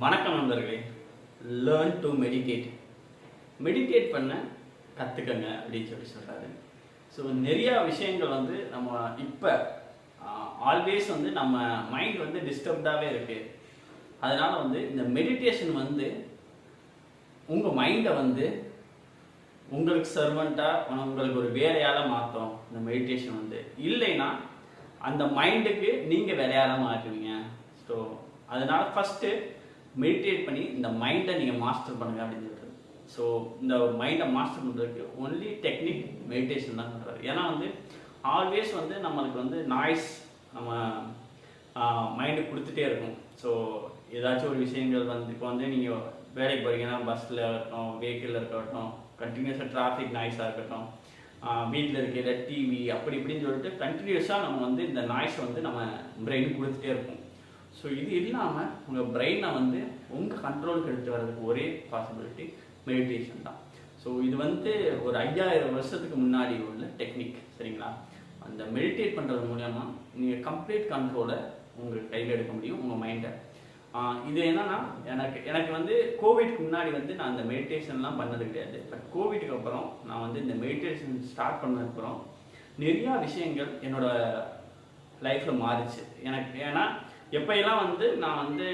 வணக்கம் நண்பர்களே. Learn to meditate. Meditate பண்ண கற்றுக்கங்க அப்படின்னு சொல்கிறாரு. ஸோ நிறையா விஷயங்கள் வந்து நம்ம இப்போ ஆல்வேஸ் வந்து நம்ம மைண்ட் வந்து டிஸ்டர்ப்டாகவே இருக்குது. அதனால் வந்து இந்த மெடிடேஷன் வந்து உங்கள் மைண்டை வந்து உங்களுக்கு சர்வெண்ட்டாக உங்களுக்கு ஒரு வேலையால் மாற்றும். இந்த மெடிடேஷன் வந்து இல்லைன்னா அந்த மைண்டுக்கு நீங்கள் வேலையால் மாற்றுவீங்க. ஸோ அதனால் ஃபஸ்ட்டு மெடிடேட் பண்ணி இந்த மைண்டை நீங்கள் மாஸ்டர் பண்ணுங்க அப்படின்னு சொல்கிறது. ஸோ இந்த மைண்டை மாஸ்டர் பண்ணுறதுக்கு ஒன்லி டெக்னிக் மெடிடேஷன் தான் பண்ணுறாரு. ஏன்னா வந்து ஆல்வேஸ் வந்து நம்மளுக்கு வந்து நாய்ஸ் நம்ம மைண்டுக்கு கொடுத்துட்டே இருக்கும். ஸோ ஏதாச்சும் ஒரு விஷயங்கள் வந்து இப்போ வந்து நீங்கள் வேலைக்கு போகிறீங்கன்னா பஸ்ஸில் இருக்கட்டும், வெஹிக்கிளில் இருக்கட்டும், கண்டினியூஸாக டிராஃபிக் நாய்ஸாக இருக்கட்டும், வீட்டில் இருக்கிற டிவி அப்படி இப்படின்னு சொல்லிட்டு கண்டினியூஸாக நம்ம வந்து இந்த நாய்ஸை வந்து நம்ம பிரெயினுக்கு கொடுத்துட்டே இருக்கும். ஸோ இது இல்லாமல் உங்கள் பிரெயினை வந்து உங்கள் கண்ட்ரோலுக்கு எடுத்து வர்றதுக்கு ஒரே பாசிபிலிட்டி மெடிடேஷன் தான். ஸோ இது வந்து ஒரு 5000 வருஷத்துக்கு முன்னாடி உள்ள டெக்னிக், சரிங்களா? அந்த மெடிடேட் பண்ணுறது மூலமா நீங்கள் கம்ப்ளீட் கண்ட்ரோலை உங்கள் கையில் எடுக்க முடியும், உங்கள் மைண்டை. இது என்னன்னா எனக்கு வந்து கோவிட்க்கு முன்னாடி வந்து நான் அந்த மெடிடேஷன்லாம் பண்ணது கிடையாது. பட் கோவிட்க்கு அப்புறம் நான் வந்து இந்த மெடிடேஷன் ஸ்டார்ட் பண்ணதுக்கப்புறம் நிறையா விஷயங்கள் என்னோட லைஃப்பில் மாறிச்சு எனக்கு. ஏன்னா எப்போயெல்லாம் வந்து நான் வந்து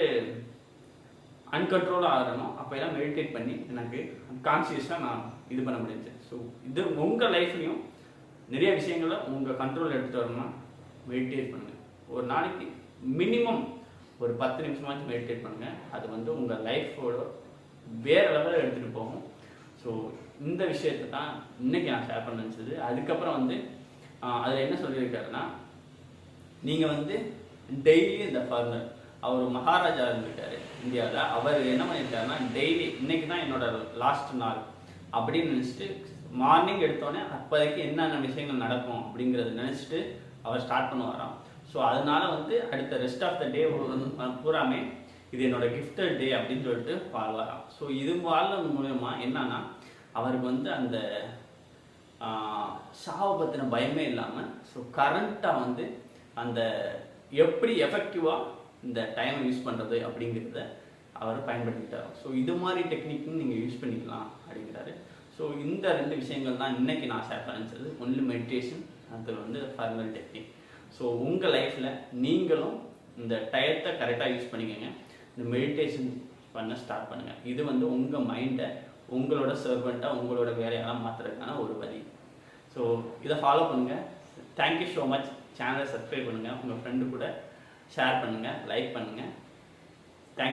அன்கண்ட்ரோலாக ஆகிறனோ அப்போயெல்லாம் மெடிடேட் பண்ணி எனக்கு கான்சியஸாக நான் இது பண்ண முடிஞ்சு. ஸோ இது உங்கள் லைஃப்லையும் நிறைய விஷயங்களை உங்கள் கண்ட்ரோல் எடுத்துகிட்டு வரணும்னா மெடிடேட் பண்ணுங்கள். ஒரு நாளைக்கு மினிமம் ஒரு 10 நிமிஷமாச்சும் மெடிடேட் பண்ணுங்கள். அது வந்து உங்கள் லைஃபோட வேறு லெவலில் எடுத்துகிட்டு போகும். ஸோ இந்த விஷயத்தை தான் இன்றைக்கி நான் ஷேர் பண்ண நினச்சது. அதுக்கப்புறம் வந்து அதில் என்ன சொல்லியிருக்காருன்னா, நீங்கள் வந்து டெய்லி இந்த ஃபார்மர் அவர் மகாராஜா இருந்திருக்காரு இந்தியாவில். அவர் என்ன பண்ணியிருக்காருன்னா டெய்லி இன்னைக்கு தான் என்னோட லாஸ்ட் நாள் அப்படின்னு நினச்சிட்டு மார்னிங் எடுத்தோடனே அப்போதைக்கு என்னென்ன விஷயங்கள் நடக்கும் அப்படிங்கிறத நினச்சிட்டு அவர் ஸ்டார்ட் பண்ணுவாராம். ஸோ அதனால வந்து அடுத்த ரெஸ்ட் ஆஃப் த டே பூராமே இது என்னோட கிஃப்டட் டே அப்படின்னு சொல்லிட்டு வாழ்வாராம். ஸோ இது வாழ்றது மூலமா என்னன்னா அவருக்கு வந்து அந்த சாவை பற்றின பயமே இல்லாமல் ஸோ கரண்ட்டாக வந்து அந்த எப்படி எஃபெக்டிவாக இந்த டைமை யூஸ் பண்ணுறது அப்படிங்கிறத அவர் பயன்படுத்திக்கிட்டார். ஸோ இது மாதிரி டெக்னிக்கும் நீங்கள் யூஸ் பண்ணிக்கலாம் அப்படிங்கிறாரு. ஸோ இந்த 2 விஷயங்கள் தான் இன்றைக்கி நான் ஷேர் பண்ணிச்சது. ஒன்லி மெடிடேஷன், அதில் வந்து ஃபார்மல் டெக்னிக். ஸோ உங்கள் லைஃப்பில் நீங்களும் இந்த டயத்தை கரெக்டாக யூஸ் பண்ணிக்கோங்க. இந்த மெடிடேஷன் பண்ண ஸ்டார்ட் பண்ணுங்கள். இது வந்து உங்கள் மைண்டை உங்களோட சர்வெண்ட்டாக உங்களோட வேலையெல்லாம் மாற்றுறதுக்கான ஒரு வழி. ஸோ இதை ஃபாலோ பண்ணுங்கள். Thank you so much. சேனலை சப்ஸ்கிரைப் பண்ணுங்கள், உங்கள் ஃப்ரெண்டு கூட ஷேர் பண்ணுங்கள், லைக் பண்ணுங்கள்.